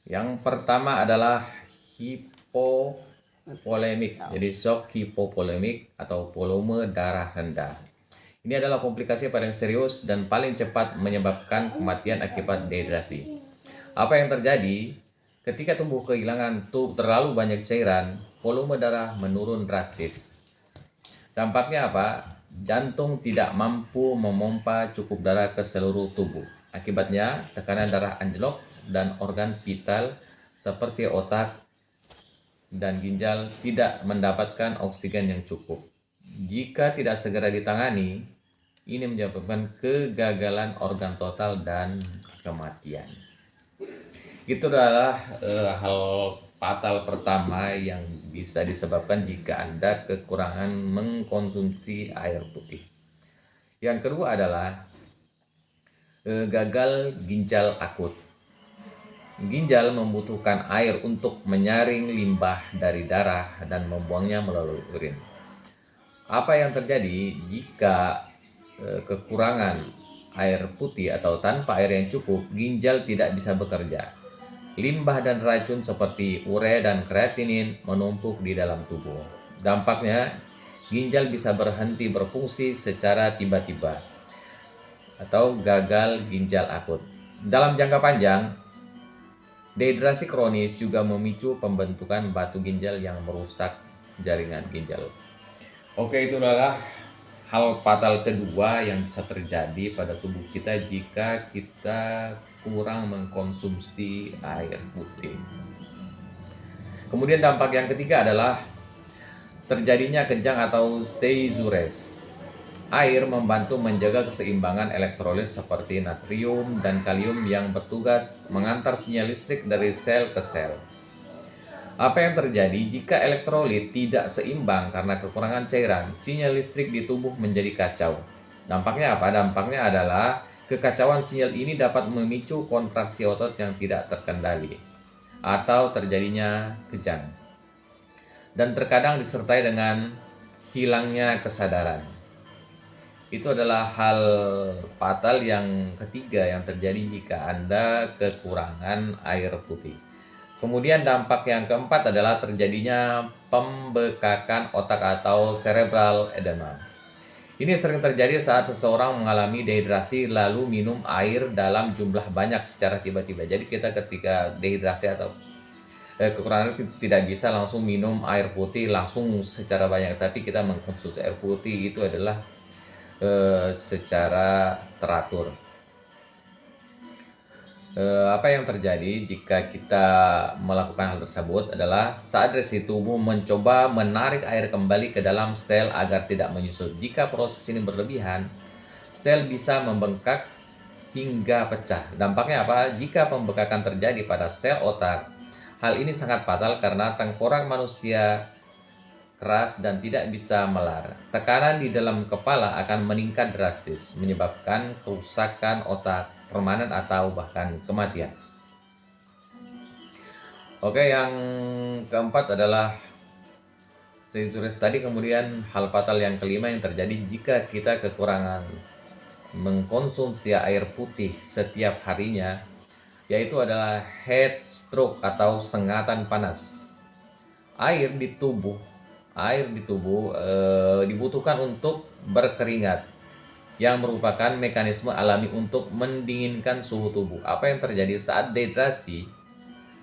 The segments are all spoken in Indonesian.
Yang pertama adalah hipovolemik. Jadi shock hipovolemik atau volume darah rendah. Ini adalah komplikasi paling serius dan paling cepat menyebabkan kematian akibat dehidrasi. Apa yang terjadi? Ketika tubuh kehilangan terlalu banyak cairan, volume darah menurun drastis. Dampaknya apa? Jantung tidak mampu memompa cukup darah ke seluruh tubuh. Akibatnya, tekanan darah anjlok dan organ vital seperti otak dan ginjal tidak mendapatkan oksigen yang cukup. Jika tidak segera ditangani, ini menyebabkan kegagalan organ total dan kematian. Itu adalah hal fatal pertama yang bisa disebabkan jika Anda kekurangan mengkonsumsi air putih. Yang kedua adalah gagal ginjal akut. Ginjal membutuhkan air untuk menyaring limbah dari darah dan membuangnya melalui urin. Apa yang terjadi jika kekurangan air putih atau tanpa air yang cukup, ginjal tidak bisa bekerja. Limbah dan racun seperti urea dan kreatinin menumpuk di dalam tubuh. Dampaknya, ginjal bisa berhenti berfungsi secara tiba-tiba atau gagal ginjal akut. Dalam jangka panjang, dehidrasi kronis juga memicu pembentukan batu ginjal yang merusak jaringan ginjal. Oke, itu adalah hal fatal kedua yang bisa terjadi pada tubuh kita jika kita kurang mengkonsumsi air putih. Kemudian dampak yang ketiga adalah terjadinya kejang atau seizures. Air membantu menjaga keseimbangan elektrolit seperti natrium dan kalium yang bertugas mengantar sinyal listrik dari sel ke sel. Apa yang terjadi jika elektrolit tidak seimbang karena kekurangan cairan? Sinyal listrik di tubuh menjadi kacau. Dampaknya apa? Dampaknya adalah kekacauan sinyal ini dapat memicu kontraksi otot yang tidak terkendali atau terjadinya kejang. Dan terkadang disertai dengan hilangnya kesadaran. Itu adalah hal fatal yang ketiga yang terjadi jika Anda kekurangan air putih. Kemudian dampak yang keempat adalah terjadinya pembekakan otak atau cerebral edema. Ini sering terjadi saat seseorang mengalami dehidrasi lalu minum air dalam jumlah banyak secara tiba-tiba. Jadi kita ketika dehidrasi atau kekurangan tidak bisa langsung minum air putih langsung secara banyak, tapi kita mengkonsumsi air putih itu adalah secara teratur. Apa yang terjadi jika kita melakukan hal tersebut adalah saat resi tubuh mencoba menarik air kembali ke dalam sel agar tidak menyusut. Jika proses ini berlebihan, sel bisa membengkak hingga pecah. Dampaknya apa? Jika pembekakan terjadi pada sel otak, hal ini sangat fatal karena tengkorak manusia keras dan tidak bisa melar. Tekanan di dalam kepala akan meningkat drastis, menyebabkan kerusakan otak permanen atau bahkan kematian. Oke, yang keempat adalah seizures tadi. Kemudian hal fatal yang kelima yang terjadi jika kita kekurangan mengkonsumsi air putih setiap harinya, yaitu adalah heat stroke atau sengatan panas. Air di tubuh dibutuhkan untuk berkeringat yang merupakan mekanisme alami untuk mendinginkan suhu tubuh. Apa yang terjadi saat dehidrasi?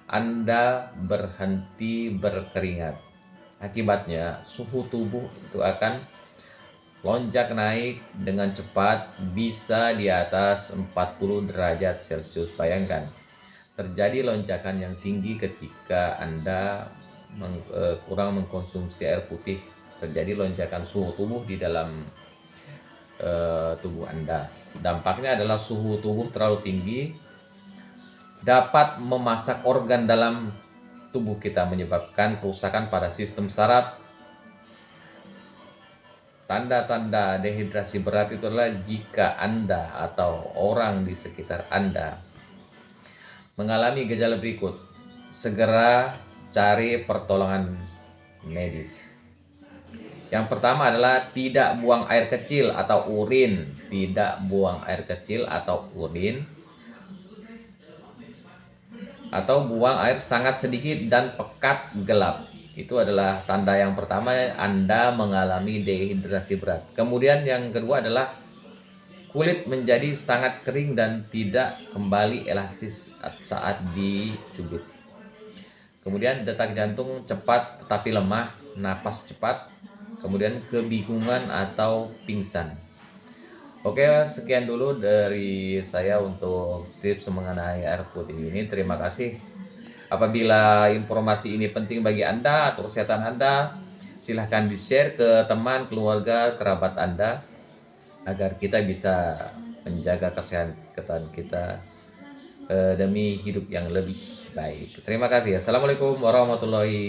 Anda berhenti berkeringat. Akibatnya suhu tubuh itu akan lonjak naik dengan cepat, bisa di atas 40 derajat Celcius. Bayangkan, terjadi lonjakan yang tinggi ketika Anda kurang mengkonsumsi air putih. Terjadi lonjakan suhu tubuh di dalam tubuh Anda. Dampaknya adalah suhu tubuh terlalu tinggi dapat memasak organ dalam tubuh kita, menyebabkan kerusakan pada sistem saraf. Tanda-tanda dehidrasi berat itu adalah jika Anda atau orang di sekitar Anda mengalami gejala berikut. Segera cari pertolongan medis. Yang pertama adalah tidak buang air kecil atau urin. Tidak buang air kecil atau urin. atau buang air sangat sedikit dan pekat gelap. Itu adalah tanda yang pertama Anda mengalami dehidrasi berat. Kemudian yang kedua adalah kulit menjadi sangat kering dan tidak kembali elastis saat dicubit. Kemudian detak jantung cepat tetapi lemah, napas cepat, kemudian kebingungan atau pingsan. Oke, sekian dulu dari saya untuk tips mengenai air putih ini. Terima kasih. Apabila informasi ini penting bagi Anda atau kesehatan Anda, silahkan di-share ke teman, keluarga, kerabat Anda agar kita bisa menjaga kesehatan kita demi hidup yang lebih baik. Terima kasih. Assalamualaikum warahmatullahi wabarakatuh.